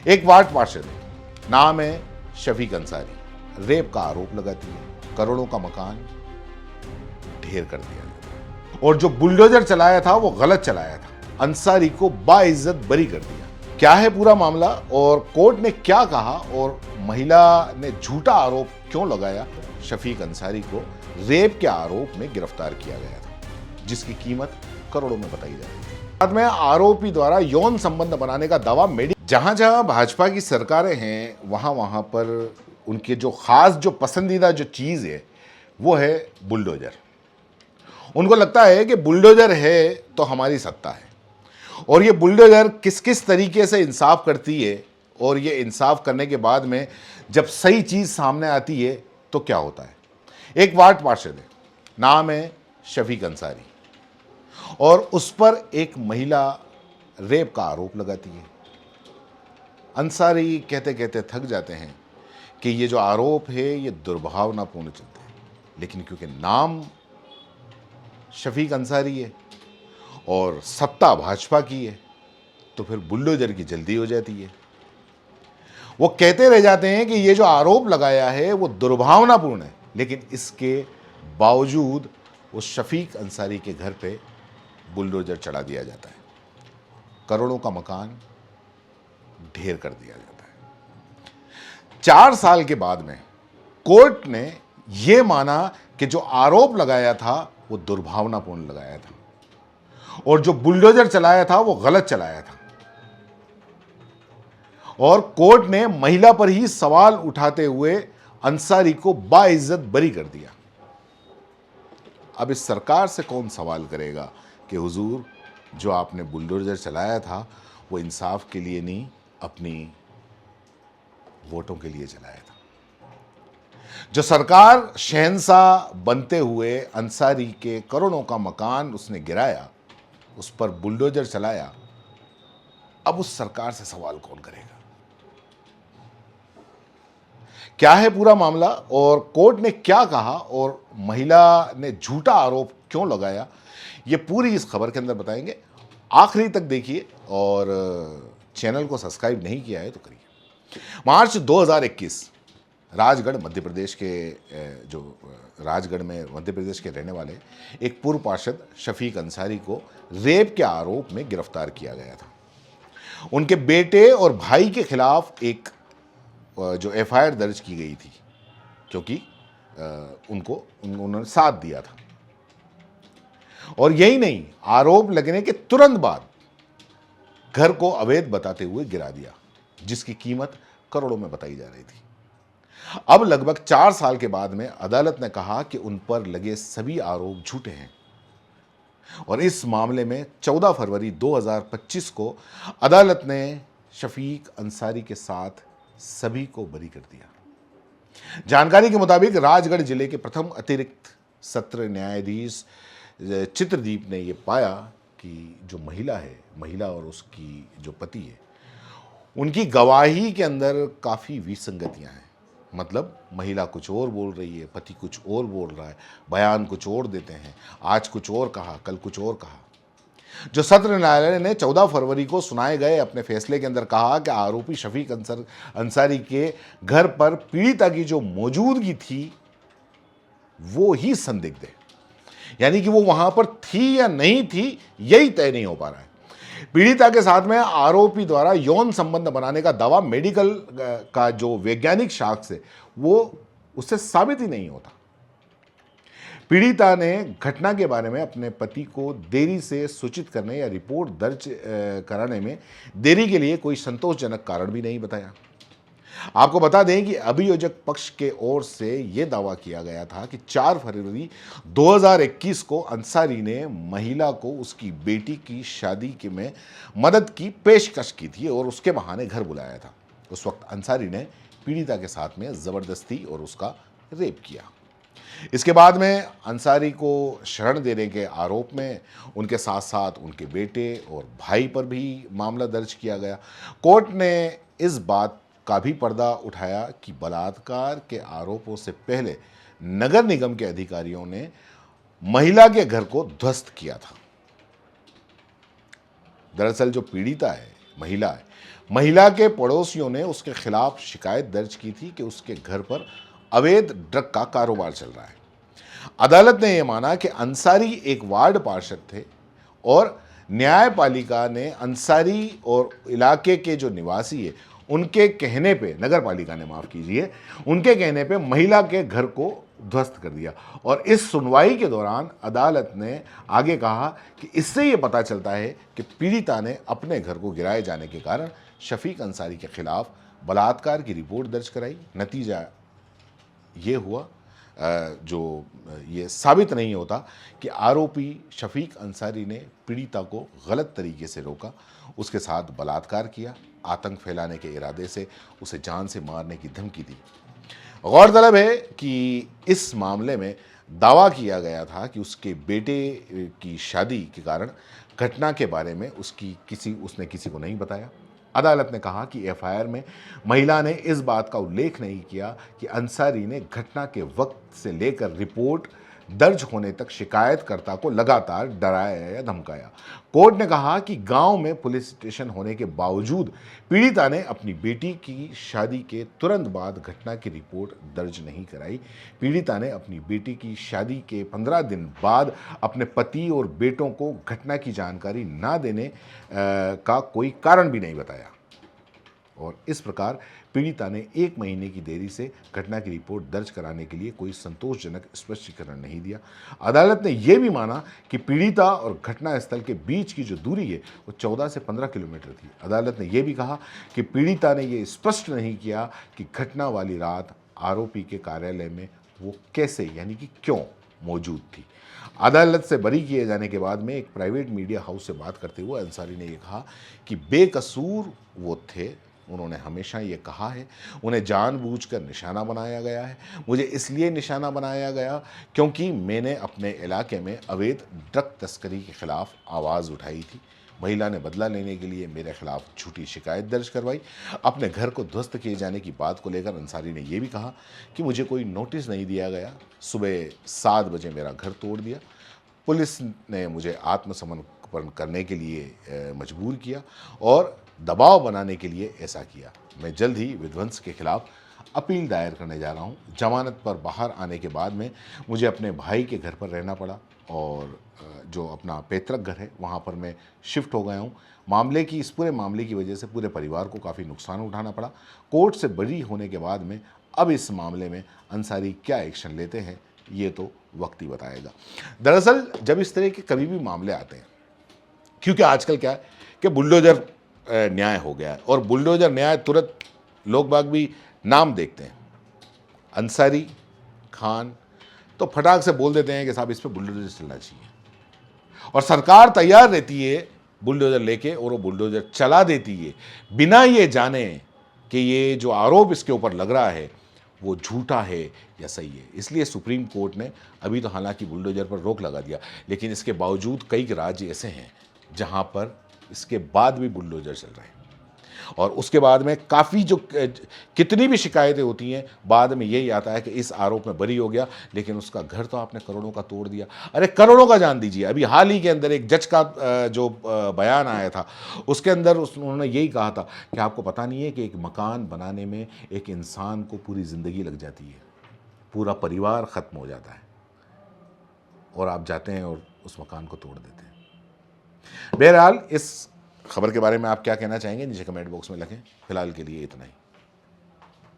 एक वार्ड पार्षद है, नाम है शफीक अंसारी, रेप का आरोप लगाती है, करोड़ों का मकान ढेर कर दिया गया और जो बुलडोजर चलाया था वो गलत चलाया था, अंसारी को बाइज्जत बरी कर दिया। क्या है पूरा मामला और कोर्ट ने क्या कहा और महिला ने झूठा आरोप क्यों लगाया? शफीक अंसारी को रेप के आरोप में गिरफ्तार किया गया था, जिसकी कीमत करोड़ों में बताई जा रही थी। बाद में आरोपी द्वारा यौन संबंध बनाने का दावा जहां जहां भाजपा की सरकारें हैं वहां पर उनके जो खास जो पसंदीदा जो चीज है वो है बुलडोजर। उनको लगता है कि बुलडोजर है तो हमारी सत्ता है और ये बुलडोजर किस किस तरीके से इंसाफ करती है और ये इंसाफ करने के बाद में जब सही चीज सामने आती है तो क्या होता है। एक वार्ड पार्षद है, नाम है शफीक अंसारी और उस पर एक महिला रेप का आरोप लगाती है। अंसारी कहते कहते थक जाते हैं कि ये जो आरोप है ये दुर्भावनापूर्ण चलते हैं, लेकिन क्योंकि नाम शफीक अंसारी है और सत्ता भाजपा की है तो फिर बुलडोजर की जल्दी हो जाती है। वो कहते रह जाते हैं कि ये जो आरोप लगाया है वो दुर्भावनापूर्ण है, लेकिन इसके बावजूद उस शफीक अंसारी के घर पे बुलडोजर चढ़ा दिया जाता है, करोड़ों का मकान ढेर कर दिया जाता है। 4 साल के बाद में कोर्ट ने यह माना कि जो आरोप लगाया था वो दुर्भावनापूर्ण लगाया था और जो बुलडोजर चलाया था वो गलत चलाया था और कोर्ट ने महिला पर ही सवाल उठाते हुए अंसारी को बाइज्जत बरी कर दिया। अब इस सरकार से कौन सवाल करेगा कि हुजूर जो आपने बुलडोजर चलाया था वो इंसाफ के लिए नहीं, अपनी वोटों के लिए चलाया था। जो सरकार शहंशाह बनते हुए अंसारी के करोड़ों का मकान उसने गिराया, उस पर बुलडोजर चलाया, अब उस सरकार से सवाल कौन करेगा? क्या है पूरा मामला और कोर्ट ने क्या कहा और महिला ने झूठा आरोप क्यों लगाया, ये पूरी इस खबर के अंदर बताएंगे। आखिरी तक देखिए और चैनल को सब्सक्राइब नहीं किया है तो करिए। मार्च 2021 राजगढ़ मध्य प्रदेश के जो राजगढ़ में मध्य प्रदेश के रहने वाले एक पूर्व पार्षद शफीक अंसारी को रेप के आरोप में गिरफ्तार किया गया था। उनके बेटे और भाई के खिलाफ एक जो एफआईआर दर्ज की गई थी क्योंकि उन्होंने साथ दिया था और यही नहीं, आरोप लगने के तुरंत बाद घर को अवैध बताते हुए गिरा दिया, जिसकी कीमत करोड़ों में बताई जा रही थी। अब लगभग 4 साल के बाद में अदालत ने कहा कि उन पर लगे सभी आरोप झूठे हैं और इस मामले में 14 फरवरी 2025 को अदालत ने शफीक अंसारी के साथ सभी को बरी कर दिया। जानकारी के मुताबिक राजगढ़ जिले के प्रथम अतिरिक्त सत्र न्यायाधीश चित्रदीप ने यह पाया कि जो महिला और उसकी जो पति है, उनकी गवाही के अंदर काफ़ी विसंगतियां हैं। मतलब महिला कुछ और बोल रही है, पति कुछ और बोल रहा है, बयान कुछ और देते हैं, आज कुछ और कहा, कल कुछ और कहा। जो सत्र न्यायालय ने 14 फरवरी को सुनाए गए अपने फैसले के अंदर कहा कि आरोपी शफीक अंसारी के घर पर पीड़िता की जो मौजूदगी थी वो ही संदिग्ध है, यानी कि वो वहां पर थी या नहीं थी यही तय नहीं हो पा रहा है। पीड़िता के साथ में आरोपी द्वारा यौन संबंध बनाने का दावा मेडिकल का जो वैज्ञानिक साक्ष्य है वो उससे साबित ही नहीं होता। पीड़िता ने घटना के बारे में अपने पति को देरी से सूचित करने या रिपोर्ट दर्ज कराने में देरी के लिए कोई संतोषजनक कारण भी नहीं बताया। आपको बता दें कि अभियोजक पक्ष के ओर से यह दावा किया गया था कि 4 फरवरी 2021 को अंसारी ने महिला को उसकी बेटी की शादी के में मदद की पेशकश की थी और उसके बहाने घर बुलाया था। उस वक्त अंसारी ने पीड़िता के साथ में जबरदस्ती और उसका रेप किया। इसके बाद में अंसारी को शरण देने के आरोप में उनके साथ साथ उनके बेटे और भाई पर भी मामला दर्ज किया गया। कोर्ट ने इस बात का भी पर्दा उठाया कि बलात्कार के आरोपों से पहले नगर निगम के अधिकारियों ने महिला के घर को ध्वस्त किया था। दरअसल जो पीड़िता है महिला है। महिला के पड़ोसियों ने उसके खिलाफ शिकायत दर्ज की थी कि उसके घर पर अवैध ड्रग का कारोबार चल रहा है। अदालत ने यह माना कि अंसारी एक वार्ड पार्षद थे और न्यायपालिका ने अंसारी और इलाके के जो निवासी है उनके कहने पे, नगर पालिका ने माफ कीजिए, उनके कहने पे महिला के घर को ध्वस्त कर दिया। और इस सुनवाई के दौरान अदालत ने आगे कहा कि इससे यह पता चलता है कि पीड़िता ने अपने घर को गिराए जाने के कारण शफीक अंसारी के खिलाफ बलात्कार की रिपोर्ट दर्ज कराई। नतीजा ये हुआ, जो ये साबित नहीं होता कि आरोपी शफीक अंसारी ने पीड़िता को गलत तरीके से रोका, उसके साथ बलात्कार किया, आतंक फैलाने के इरादे से उसे जान से मारने की धमकी दी। गौरतलब है कि इस मामले में दावा किया गया था कि उसके बेटे की शादी के कारण घटना के बारे में उसने किसी को नहीं बताया। अदालत ने कहा कि एफआईआर में महिला ने इस बात का उल्लेख नहीं किया कि अंसारी ने घटना के वक्त से लेकर रिपोर्ट दर्ज होने तक शिकायतकर्ता को लगातार डराया या धमकाया। कोर्ट ने कहा कि गांव में पुलिस स्टेशन होने के बावजूद पीड़िता ने अपनी बेटी की शादी के तुरंत बाद घटना की रिपोर्ट दर्ज नहीं कराई। पीड़िता ने अपनी बेटी की शादी के 15 दिन बाद अपने पति और बेटों को घटना की जानकारी ना देने का कोई कारण भी नहीं बताया और इस प्रकार पीड़िता ने 1 महीने की देरी से घटना की रिपोर्ट दर्ज कराने के लिए कोई संतोषजनक स्पष्टीकरण नहीं दिया। अदालत ने यह भी माना कि पीड़िता और घटनास्थल के बीच की जो दूरी है वो 14 से 15 किलोमीटर थी। अदालत ने यह भी कहा कि पीड़िता ने यह स्पष्ट नहीं किया कि घटना वाली रात आरोपी के कार्यालय में वो कैसे, यानी कि क्यों मौजूद थी। अदालत से बरी किए जाने के बाद में एक प्राइवेट मीडिया हाउस से बात करते हुए अंसारी ने यह कहा कि बेकसूर वो थे। उन्होंने हमेशा ये कहा है, उन्हें जानबूझकर निशाना बनाया गया है। मुझे इसलिए निशाना बनाया गया क्योंकि मैंने अपने इलाके में अवैध ड्रग तस्करी के खिलाफ आवाज़ उठाई थी। महिला ने बदला लेने के लिए मेरे खिलाफ झूठी शिकायत दर्ज करवाई। अपने घर को ध्वस्त किए जाने की बात को लेकर अंसारी ने यह भी कहा कि मुझे कोई नोटिस नहीं दिया गया, सुबह 7 बजे मेरा घर तोड़ दिया। पुलिस ने मुझे आत्मसमर्पण करने के लिए मजबूर किया और दबाव बनाने के लिए ऐसा किया। मैं जल्द ही विध्वंस के खिलाफ अपील दायर करने जा रहा हूं। जमानत पर बाहर आने के बाद में मुझे अपने भाई के घर पर रहना पड़ा और जो अपना पैतृक घर है वहां पर मैं शिफ्ट हो गया हूं। इस पूरे मामले की वजह से पूरे परिवार को काफ़ी नुकसान उठाना पड़ा। कोर्ट से बरी होने के बाद में अब इस मामले में अंसारी क्या एक्शन लेते हैं ये तो वक्त ही बताएगा। दरअसल जब इस तरह के कभी भी मामले आते हैं, क्योंकि आजकल क्या है कि बुलडोजर न्याय हो गया है और बुलडोजर न्याय तुरंत लोग बाग भी नाम देखते हैं, अंसारी खान, तो फटाक से बोल देते हैं कि साहब इस पर बुलडोजर चलना चाहिए और सरकार तैयार रहती है बुलडोजर लेके और वो बुलडोजर चला देती है बिना ये जाने कि ये जो आरोप इसके ऊपर लग रहा है वो झूठा है या सही है। इसलिए सुप्रीम कोर्ट ने अभी तो हालांकि बुलडोजर पर रोक लगा दिया, लेकिन इसके बावजूद कई राज्य ऐसे हैं जहां पर इसके बाद भी बुलडोजर चल रहे हैं और उसके बाद में काफ़ी जो कितनी भी शिकायतें होती हैं बाद में यही आता है कि इस आरोप में बरी हो गया, लेकिन उसका घर तो आपने करोड़ों का तोड़ दिया। अरे करोड़ों का जान दीजिए, अभी हाल ही के अंदर एक जज का जो बयान आया था उसके अंदर उन्होंने यही कहा था कि आपको पता नहीं है कि एक मकान बनाने में एक इंसान को पूरी ज़िंदगी लग जाती है, पूरा परिवार ख़त्म हो जाता है और आप जाते हैं और उस मकान को तोड़ देते हैं। बहरहाल इस खबर के बारे में आप क्या कहना चाहेंगे नीचे कमेंट बॉक्स में लिखें। फिलहाल के लिए इतना ही।